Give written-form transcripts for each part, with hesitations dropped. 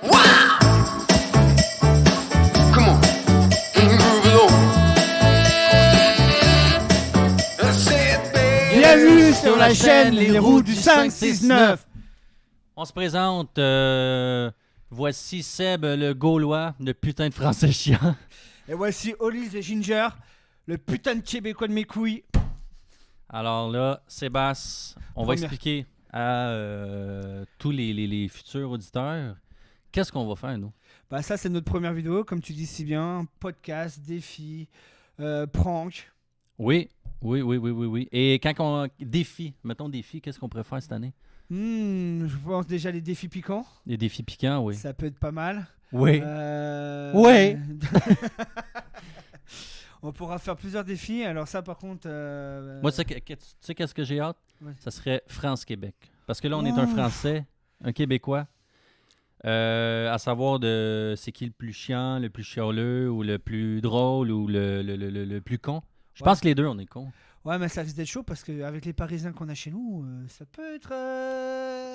Bienvenue sur la chaîne Les Roues du 569. On se présente, voici Seb le Gaulois, le putain de français chiant. Et voici Oli the Ginger, le putain de Québécois de mes couilles. Alors là, Sébastien, on va expliquer à tous les futurs auditeurs qu'est-ce qu'on va faire, nous. Bah ça, c'est notre première vidéo, comme tu dis si bien. Podcast, défi, prank. Oui. Et quand on mettons défi, qu'est-ce qu'on préfère cette année? Je pense déjà les défis piquants. Les défis piquants, oui. Ça peut être pas mal. Oui. Oui. On pourra faire plusieurs défis. Alors ça, par contre... Moi, tu sais qu'est-ce que j'ai hâte? Ouais. Ça serait France-Québec. Parce que là, on est un Français, un Québécois. À savoir c'est qui le plus chiant, le plus chialeux, ou le plus drôle, ou le plus con. Je pense que les deux, on est cons. Ouais, mais ça risque d'être chaud parce qu'avec les Parisiens qu'on a chez nous, ça peut être...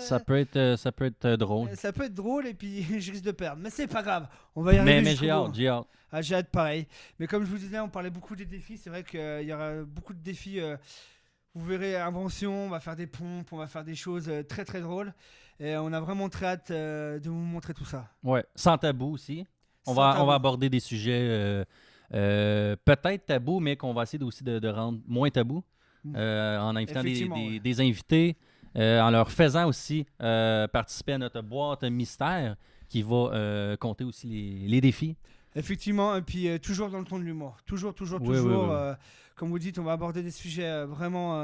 Ça peut être drôle. Ça peut être drôle et puis je risque de perdre. Mais c'est pas grave. On va y arriver. Mais j'ai hâte. Ah, j'ai hâte pareil. Mais comme je vous disais, on parlait beaucoup des défis. C'est vrai qu'il y aura beaucoup de défis. Vous verrez, invention, on va faire des pompes, on va faire des choses très très drôles. Et on a vraiment très hâte de vous montrer tout ça. Ouais, sans tabou aussi. On va aborder des sujets peut-être tabous, mais qu'on va essayer aussi de rendre moins tabous. En invitant des invités, en leur faisant aussi participer à notre boîte mystère qui va compter aussi les défis. Effectivement, et puis toujours dans le ton de l'humour. Toujours. Oui. Comme vous dites, on va aborder des sujets vraiment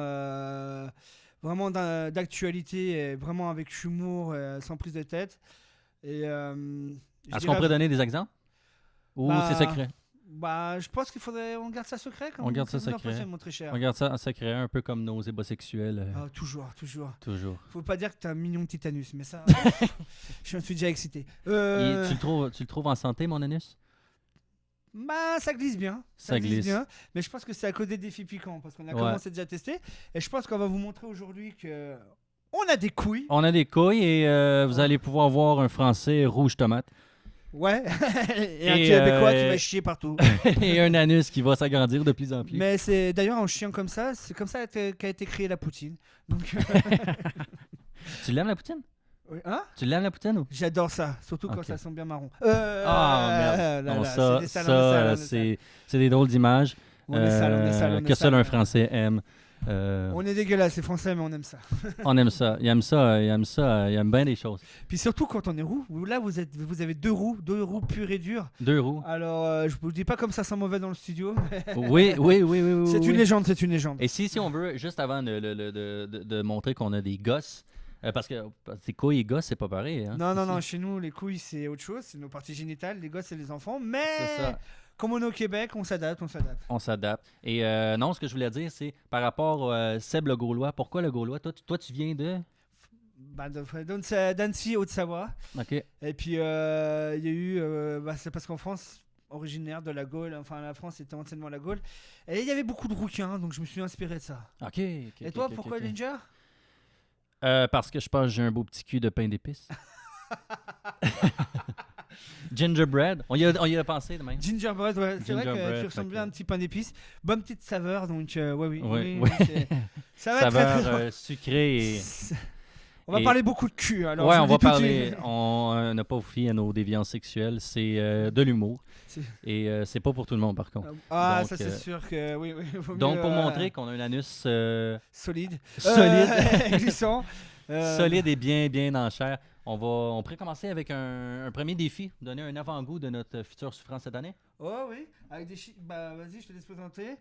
d'actualité, et vraiment avec humour, sans prise de tête. Et, est-ce qu'on pourrait donner des exemples? Ou c'est secret? Bah, je pense qu'il faudrait... On garde ça secret. On garde ça secret. Mon très cher. On garde ça secret, un peu comme nos ébats sexuels. Toujours. Toujours. Faut pas dire que t'as un mignon petit anus, mais ça... je me suis déjà excité. Et tu le trouves en santé, mon anus? Bah, ça glisse bien. Ça glisse bien. Mais je pense que c'est à cause des défis piquants, parce qu'on a commencé déjà à tester. Et je pense qu'on va vous montrer aujourd'hui que... On a des couilles. On a des couilles et vous allez pouvoir voir un Français rouge tomate. Ouais, et un Québécois qui va chier partout. Et un anus qui va s'agrandir de plus en plus. Mais c'est d'ailleurs en chiant comme ça, c'est comme ça qu'a été créée la poutine. Donc... Tu l'aimes la poutine? Oui. Hein? Tu l'aimes la poutine ou? J'adore ça, surtout quand ça sent bien marron. Merde. Non, ça, c'est des drôles d'images que seul un Français aime. On est dégueulasse, c'est français, mais on aime ça. On aime ça. Il aime bien des choses. Puis surtout quand on est roux, là vous avez deux roues pures et dures. Deux roues. Alors je vous dis pas comme ça sent mauvais dans le studio. Oui. C'est une légende. Et si on veut, juste avant de montrer qu'on a des gosses, parce que tes couilles et gosses, c'est pas pareil. Hein, non, chez nous les couilles c'est autre chose, c'est nos parties génitales, les gosses c'est les enfants, mais... C'est ça. Comme on est au Québec, on s'adapte. On s'adapte. Et non, ce que je voulais dire, c'est par rapport Seb le Gaulois. Pourquoi le Gaulois? Toi, tu viens de... d'Annecy, Haute-Savoie. OK. Et puis, il y a eu... c'est parce qu'en France, originaire de la Gaule, enfin la France était anciennement la Gaule, et il y avait beaucoup de rouquins, donc je me suis inspiré de ça. OK. Et toi, pourquoi Ginger? Parce que je pense que j'ai un beau petit cul de pain d'épices. Gingerbread, on y a pensé de même. Gingerbread, ouais. C'est vrai que tu ressembles bien à un petit pain d'épices. Bonne petite saveur, donc oui. Ça va saveur être très sucrée et... On va parler beaucoup de cul. Alors on va parler... On n'a pas fouillé à nos déviances sexuelles, c'est de l'humour. Et c'est pas pour tout le monde, par contre. Donc, ça c'est sûr que... Oui. Donc, pour montrer qu'on a un anus... solide. Glissant. Solide et bien en chair. On pourrait commencer avec un premier défi, donner un avant-goût de notre future souffrance cette année. Oh oui, avec des vas-y, je te laisse présenter.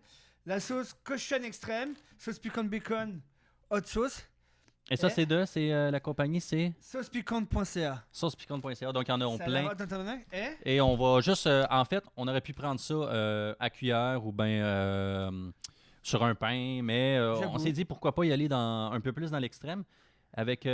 La sauce cochon extrême, sauce piquante bacon, hot sauce. Et ça, c'est la compagnie, c'est... Saucepiquante.ca. Saucepiquante.ca, donc il y en a plein. Et on va juste... en fait, on aurait pu prendre ça à cuillère ou bien sur un pain, mais on s'est dit pourquoi pas y aller un peu plus dans l'extrême avec...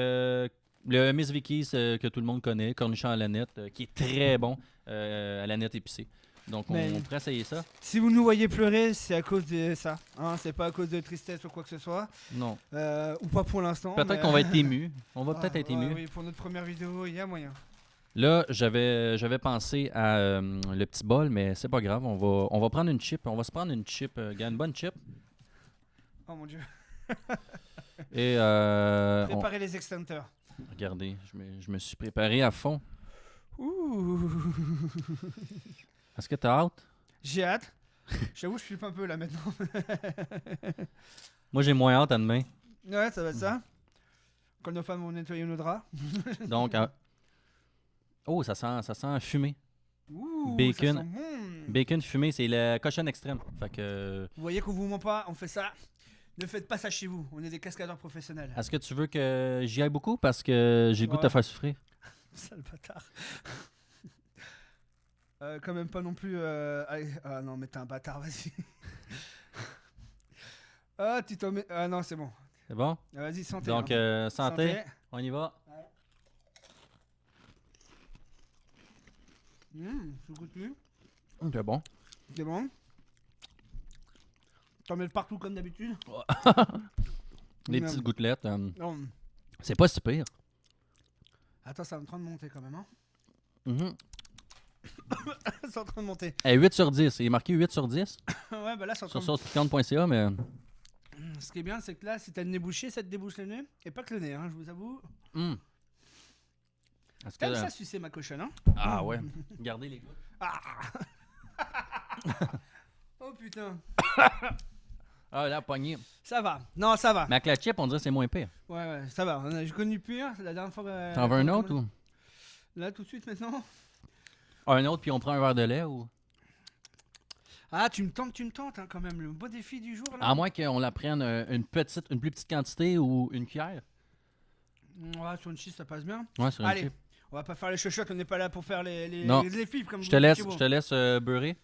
le Miss Vicky's que tout le monde connaît, cornichon à la nette, qui est très bon, à la nette épicée. Donc, on pourrait essayer ça. Si vous nous voyez pleurer, c'est à cause de ça. Hein, c'est pas à cause de tristesse ou quoi que ce soit. Non. Ou pas pour l'instant. Peut-être qu'on va être ému. On va peut-être être ému. Oui, pour notre première vidéo, il y a moyen. Là, j'avais pensé à le petit bol, mais c'est pas grave. On va prendre une chip. On va se prendre une chip. Une bonne chip. Oh mon Dieu. Et Préparez les extincteurs. Regardez, je me suis préparé à fond. Ouh. Est-ce que t'as hâte? J'ai hâte. J'avoue, je flippe un peu là maintenant. Moi, j'ai moins hâte à demain. Ouais, ça va être ça. Quand nos femmes vont nettoyer nos draps. Donc, oh, ça sent fumé. Ouh, Bacon. ça sent bon. Bacon fumé, c'est la cochonne extrême. Fait que... Vous voyez qu'on vous ment pas, on fait ça. Ne faites pas ça chez vous. On est des cascadeurs professionnels. Est-ce que tu veux que j'y aille beaucoup? Parce que j'ai le goût de te faire souffrir. Sale bâtard. Quand même pas non plus. Allez. Ah non, mais t'es un bâtard, vas-y. Ah, tu t'en mets. Ah non, c'est bon. C'est bon? Vas-y, santé. Donc, hein. santé. On y va. Je goûte plus. C'est bon. C'est bon. T'en mets partout comme d'habitude. Les petites gouttelettes. Non. C'est pas si pire. Attends, ça va en train de monter quand même. Hein. Mhm. C'est en train de monter. 8 sur 10. Il est marqué 8 sur 10 Ouais, bah là, c'est en train sur de... saucepicante.ca, mais... Ce qui est bien, c'est que là, si t'as le nez bouché, ça te débouche le nez. Et pas que le nez, hein, je vous avoue. Est-ce T'aimes que... ça sucer ma cochonne, hein? Ah ouais. Regardez les gouttes. Ah. Oh putain. Ah, la poignée. Ça va. Non, ça va. Mais avec la chip, on dirait que c'est moins pire. Ouais, ça va. J'ai connu pire. C'est la dernière fois. T'en veux un autre ou? Là, tout de suite, maintenant. Un autre, puis on prend un verre de lait ou? Ah, tu me tentes, hein, quand même. Le beau défi du jour, là. À moins qu'on la prenne une plus petite quantité ou une cuillère. Ouais, sur une cheese, ça passe bien. Ouais, sur une Allez, chip. on va pas faire les chuchotes. On n'est pas là pour faire les Non. pipes comme Je vous te chez vous. laisse beurrer.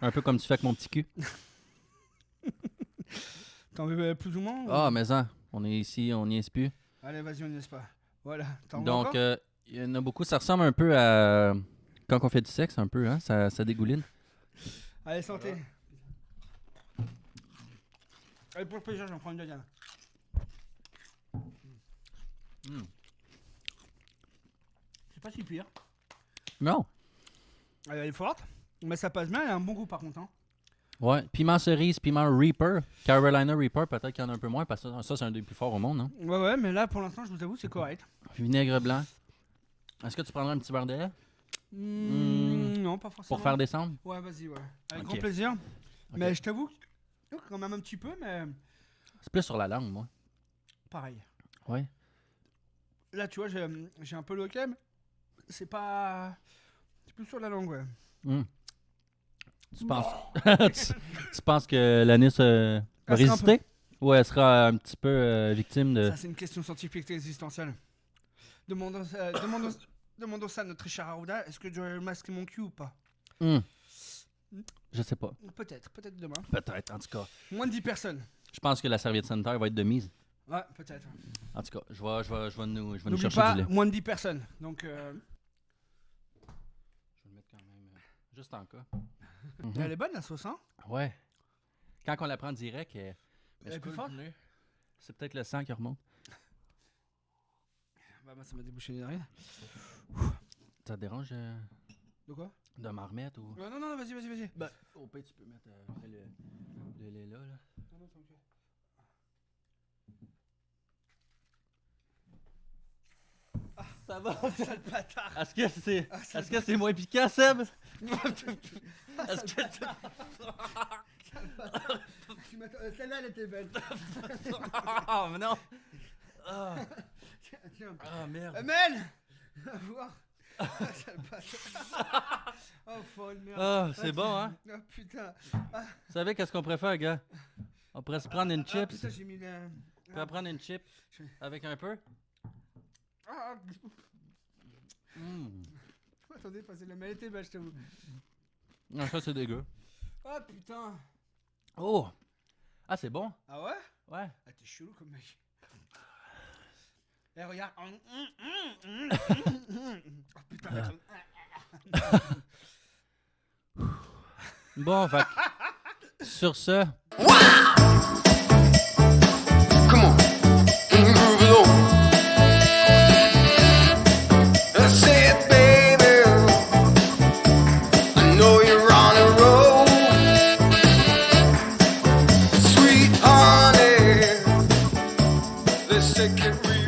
Un peu comme tu fais avec mon petit cul. T'en veux plus ou moins? Ah, mais ça, on est ici, on n'y est plus. Allez, vas-y, on n'y est pas. Voilà. T'en veux Donc, encore? il y en a beaucoup. Ça ressemble un peu à quand on fait du sexe, un peu, hein? Ça dégouline. Allez, santé. Allez, pour le plaisir, j'en prends une deuxième. C'est pas si pire. Non. Elle est forte, mais ça passe bien. Elle a un bon goût par contre. Hein. Ouais. Piment cerise, piment Reaper. Carolina Reaper, peut-être qu'il y en a un peu moins, parce que ça c'est un des plus forts au monde, hein? Ouais, mais là, pour l'instant, je vous avoue, c'est correct. Vinaigre blanc. Est-ce que tu prendrais un petit verre de lait? Non, pas forcément. Pour faire descendre? Ouais, vas-y, ouais. Avec Ok. grand plaisir. Ok. Mais je t'avoue, quand même un petit peu, mais C'est plus sur la langue, moi. pareil. Ouais. Là, tu vois, j'ai un peu le hoquet, mais c'est pas... C'est plus sur la langue, ouais. Tu penses... tu penses que l'anis va Elle sera un résister? Ou elle sera un petit peu victime de... Ça, c'est une question scientifique et existentielle. Demandons ça à notre cher Arruda. Est-ce que je masque mon cul ou pas? Je sais pas. Peut-être demain. Peut-être, en tout cas. Moins de 10 personnes. Je pense que la serviette sanitaire va être de mise. Ouais, peut-être. En tout cas, je vais nous N'oublie chercher pas, du lait. moins de 10 personnes. Donc, Je vais le mettre quand même juste en cas. elle est bonne la sauce, hein? Ouais. Quand on la prend direct, Elle est c'est plus cool, forte? le nez. C'est peut-être le sang qui remonte. Bah, ça m'a débouché les narines. Ça te dérange De quoi? de m'en remettre ou... Non, vas-y. Ben, au pire, tu peux mettre après le lait là. Non, tranquille. Ça va? Sale bâtard! Est-ce que c'est moins piquant, Seb? Est-ce que Celle-là, elle était belle. Ah, mais non! Ah, Tiens. ah merde. Mel! Va voir. Sale bâtard. Oh, folle merde. Ah, c'est bon, hein? Oh, putain. Vous savez qu'est-ce qu'on préfère, gars? On pourrait se prendre une chips. Putain, j'ai mis le... On pourrait prendre une chip avec un peu. Attendez, passez la elle était belle, je t'avoue. Non, ça, c'est dégueu. Oh, putain. Oh! Ah, c'est bon? Ah ouais? Ouais. Ah, t'es chelou comme mec. Eh, regarde. Oh, putain. Bon, fait que, sur ce... Come on, groove it on. That's it. let's take it real